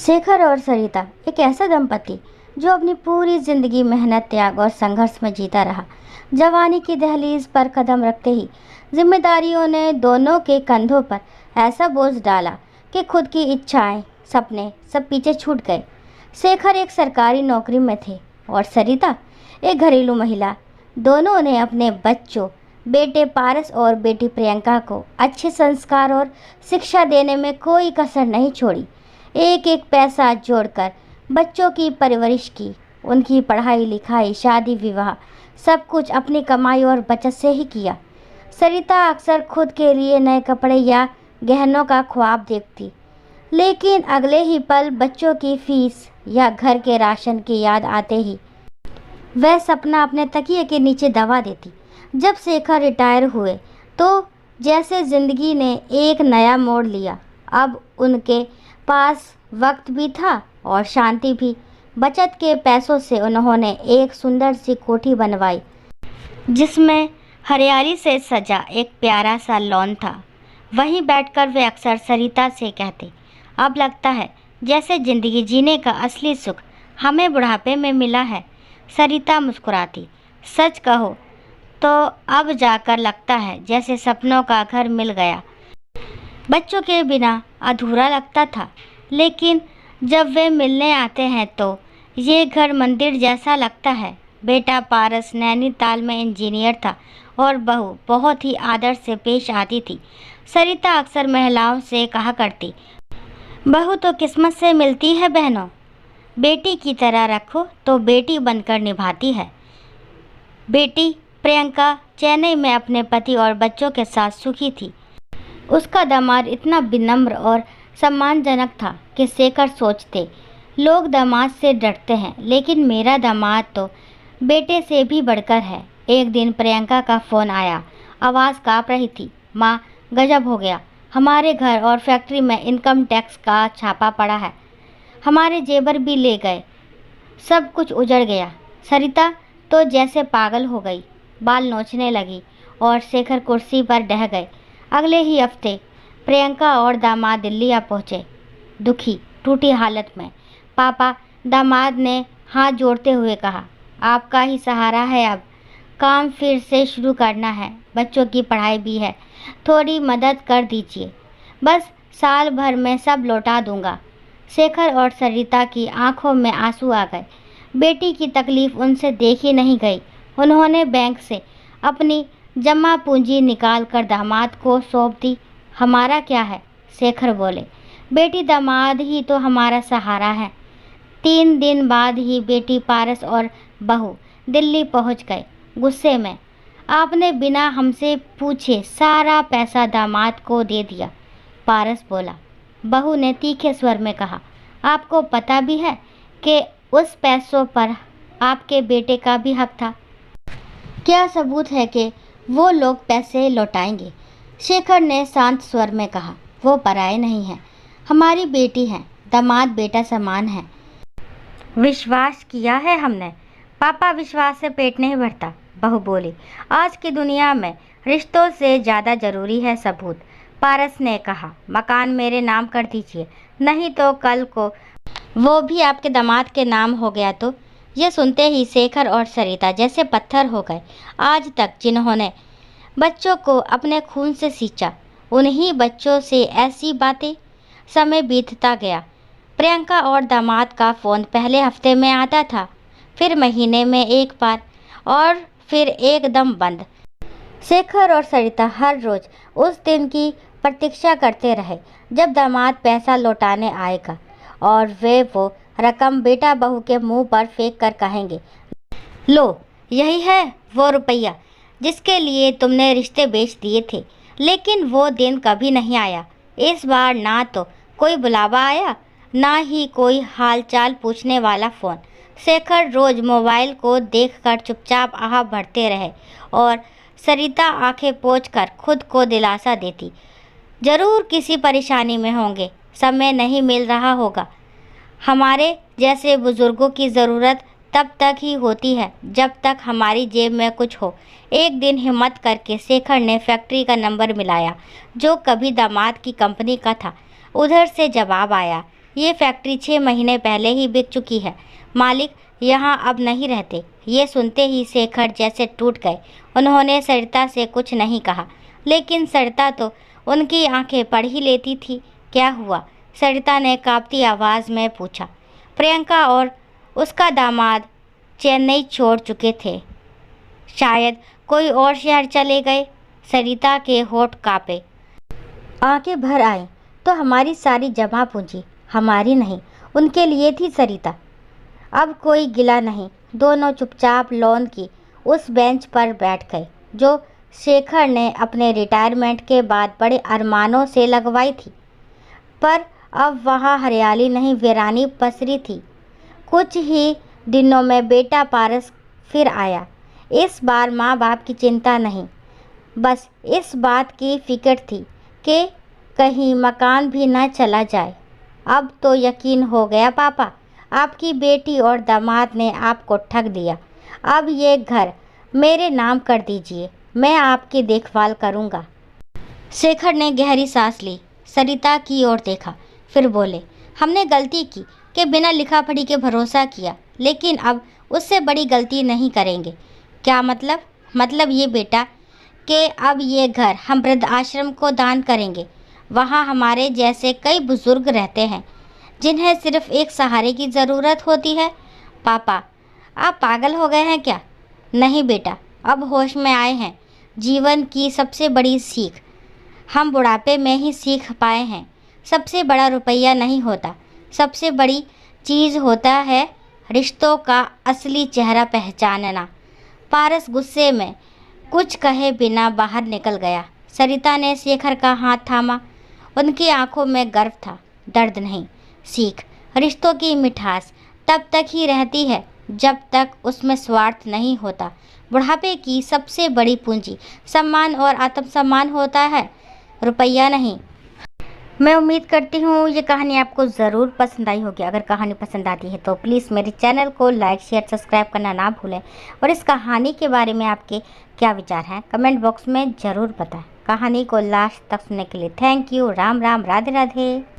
शेखर और सरिता एक ऐसा दंपति जो अपनी पूरी जिंदगी मेहनत, त्याग और संघर्ष में जीता रहा। जवानी की दहलीज पर कदम रखते ही जिम्मेदारियों ने दोनों के कंधों पर ऐसा बोझ डाला कि खुद की इच्छाएं, सपने सब पीछे छूट गए। शेखर एक सरकारी नौकरी में थे और सरिता एक घरेलू महिला। दोनों ने अपने बच्चों, बेटे पारस और बेटी प्रियंका को अच्छे संस्कार और शिक्षा देने में कोई कसर नहीं छोड़ी। एक एक पैसा जोड़कर बच्चों की परवरिश की, उनकी पढ़ाई लिखाई, शादी विवाह सब कुछ अपनी कमाई और बचत से ही किया। सरिता अक्सर खुद के लिए नए कपड़े या गहनों का ख्वाब देखती, लेकिन अगले ही पल बच्चों की फीस या घर के राशन की याद आते ही वह सपना अपने तकिए के नीचे दबा देती। जब शेखर रिटायर हुए तो जैसे जिंदगी ने एक नया मोड़ लिया। अब उनके पास वक्त भी था और शांति भी। बचत के पैसों से उन्होंने एक सुंदर सी कोठी बनवाई जिसमें हरियाली से सजा एक प्यारा सा लॉन था। वहीं बैठकर वे अक्सर सरिता से कहते, अब लगता है जैसे ज़िंदगी जीने का असली सुख हमें बुढ़ापे में मिला है। सरिता मुस्कुराती, सच कहो तो अब जाकर लगता है जैसे सपनों का घर मिल गया। बच्चों के बिना अधूरा लगता था, लेकिन जब वे मिलने आते हैं तो ये घर मंदिर जैसा लगता है। बेटा पारस नैनीताल में इंजीनियर था और बहू बहुत ही आदर से पेश आती थी। सरिता अक्सर महिलाओं से कहा करती, बहू तो किस्मत से मिलती है बहनों, बेटी की तरह रखो तो बेटी बनकर निभाती है। बेटी प्रियंका चेन्नई में अपने पति और बच्चों के साथ सुखी थी। उसका दामाद इतना विनम्र और सम्मानजनक था कि शेखर सोचते, लोग दामाद से डरते हैं, लेकिन मेरा दामाद तो बेटे से भी बढ़कर है। एक दिन प्रियंका का फ़ोन आया, आवाज़ काँप रही थी, माँ गजब हो गया, हमारे घर और फैक्ट्री में इनकम टैक्स का छापा पड़ा है, हमारे जेवर भी ले गए, सब कुछ उजड़ गया। सरिता तो जैसे पागल हो गई, बाल नोचने लगी और शेखर कुर्सी पर ढह गए। अगले ही हफ्ते प्रियंका और दामाद दिल्ली आ पहुँचे, दुखी टूटी हालत में। पापा, दामाद ने हाथ जोड़ते हुए कहा, आपका ही सहारा है, अब काम फिर से शुरू करना है, बच्चों की पढ़ाई भी है, थोड़ी मदद कर दीजिए, बस साल भर में सब लौटा दूंगा। शेखर और सरिता की आंखों में आंसू आ गए। बेटी की तकलीफ़ उनसे देखी नहीं गई। उन्होंने बैंक से अपनी जमा पूंजी निकाल कर दामाद को सौंप दी। हमारा क्या है, शेखर बोले, बेटी दामाद ही तो हमारा सहारा है। 3 दिन बाद ही बेटी पारस और बहू दिल्ली पहुंच गए। गुस्से में, आपने बिना हमसे पूछे सारा पैसा दामाद को दे दिया, पारस बोला। बहू ने तीखे स्वर में कहा, आपको पता भी है कि उस पैसों पर आपके बेटे का भी हक था। क्या सबूत है कि वो लोग पैसे लौटाएंगे? शेखर ने शांत स्वर में कहा, वो पराए नहीं हैं, हमारी बेटी हैं, दामाद बेटा समान है। विश्वास किया है हमने। पापा, विश्वास से पेट नहीं भरता, बहू बोली। आज की दुनिया में रिश्तों से ज़्यादा ज़रूरी है सबूत, पारस ने कहा। मकान मेरे नाम कर दीजिए, नहीं तो कल को वो भी आपके दामाद के नाम हो गया तो। यह सुनते ही शेखर और सरिता जैसे पत्थर हो गए। आज तक जिन्होंने बच्चों को अपने खून से सींचा, उन्हीं बच्चों से ऐसी बातें। समय बीतता गया। प्रियंका और दामाद का फ़ोन पहले हफ्ते में आता था, फिर महीने में एक बार और फिर एकदम बंद। शेखर और सरिता हर रोज़ उस दिन की प्रतीक्षा करते रहे जब दामाद पैसा लौटाने आएगा और वे वो रकम बेटा बहू के मुंह पर फेंक कर कहेंगे, लो यही है वो रुपया जिसके लिए तुमने रिश्ते बेच दिए थे। लेकिन वो दिन कभी नहीं आया। इस बार ना तो कोई बुलावा आया, ना ही कोई हालचाल पूछने वाला फ़ोन। शेखर रोज़ मोबाइल को देखकर चुपचाप आह भरते रहे और सरिता आंखें पोंछकर खुद को दिलासा देती, ज़रूर किसी परेशानी में होंगे, समय नहीं मिल रहा होगा। हमारे जैसे बुज़ुर्गों की ज़रूरत तब तक ही होती है जब तक हमारी जेब में कुछ हो। एक दिन हिम्मत करके शेखर ने फैक्ट्री का नंबर मिलाया जो कभी दामाद की कंपनी का था। उधर से जवाब आया, ये फैक्ट्री 6 महीने पहले ही बिक चुकी है। मालिक यहाँ अब नहीं रहते। ये सुनते ही शेखर जैसे टूट गए। उन्होंने सरिता से कुछ नहीं कहा, लेकिन सरिता तो उनकी आंखें पढ़ ही लेती थी। क्या हुआ? सरिता ने कांपती आवाज़ में पूछा। प्रियंका और उसका दामाद चेन्नई छोड़ चुके थे। शायद कोई और शहर चले गए। सरिता के होठ कांपे, आंखें भर आईं। तो हमारी सारी जमा पूंजी हमारी नहीं, उनके लिए थी सरिता। अब कोई गिला नहीं। दोनों चुपचाप लॉन की उस बेंच पर बैठ गए जो शेखर ने अपने रिटायरमेंट के बाद बड़े अरमानों से लगवाई थी। पर अब वहाँ हरियाली नहीं, वीरानी पसरी थी। कुछ ही दिनों में बेटा पारस फिर आया। इस बार माँ बाप की चिंता नहीं, बस इस बात की फिक्र थी कि कहीं मकान भी न चला जाए। अब तो यकीन हो गया पापा, आपकी बेटी और दामाद ने आपको ठग दिया। अब ये घर मेरे नाम कर दीजिए, मैं आपकी देखभाल करूँगा। शेखर ने गहरी सांस ली, सरिता की ओर देखा, फिर बोले, हमने गलती की कि बिना लिखा पढ़ी के भरोसा किया, लेकिन अब उससे बड़ी गलती नहीं करेंगे। क्या मतलब? मतलब ये बेटा कि अब ये घर हम वृद्ध आश्रम को दान करेंगे। वहाँ हमारे जैसे कई बुजुर्ग रहते हैं जिन्हें सिर्फ एक सहारे की ज़रूरत होती है। पापा, आप पागल हो गए हैं क्या? नहीं बेटा, अब होश में आए हैं। जीवन की सबसे बड़ी सीख हम बुढ़ापे में ही सीख पाए हैं। सबसे बड़ा रुपया नहीं होता, सबसे बड़ी चीज़ होता है रिश्तों का असली चेहरा पहचानना। पारस गुस्से में कुछ कहे बिना बाहर निकल गया। सरिता ने शेखर का हाथ थामा। उनकी आंखों में गर्व था, दर्द नहीं। सीख, रिश्तों की मिठास तब तक ही रहती है जब तक उसमें स्वार्थ नहीं होता। बुढ़ापे की सबसे बड़ी पूंजी सम्मान और आत्मसम्मान होता है, रुपया नहीं। मैं उम्मीद करती हूँ ये कहानी आपको ज़रूर पसंद आई होगी। अगर कहानी पसंद आती है तो प्लीज़ मेरे चैनल को लाइक, शेयर, सब्सक्राइब करना ना भूलें। और इस कहानी के बारे में आपके क्या विचार हैं कमेंट बॉक्स में ज़रूर बताएं। कहानी को लास्ट तक सुनने के लिए थैंक यू। राम राम, राधे राधे।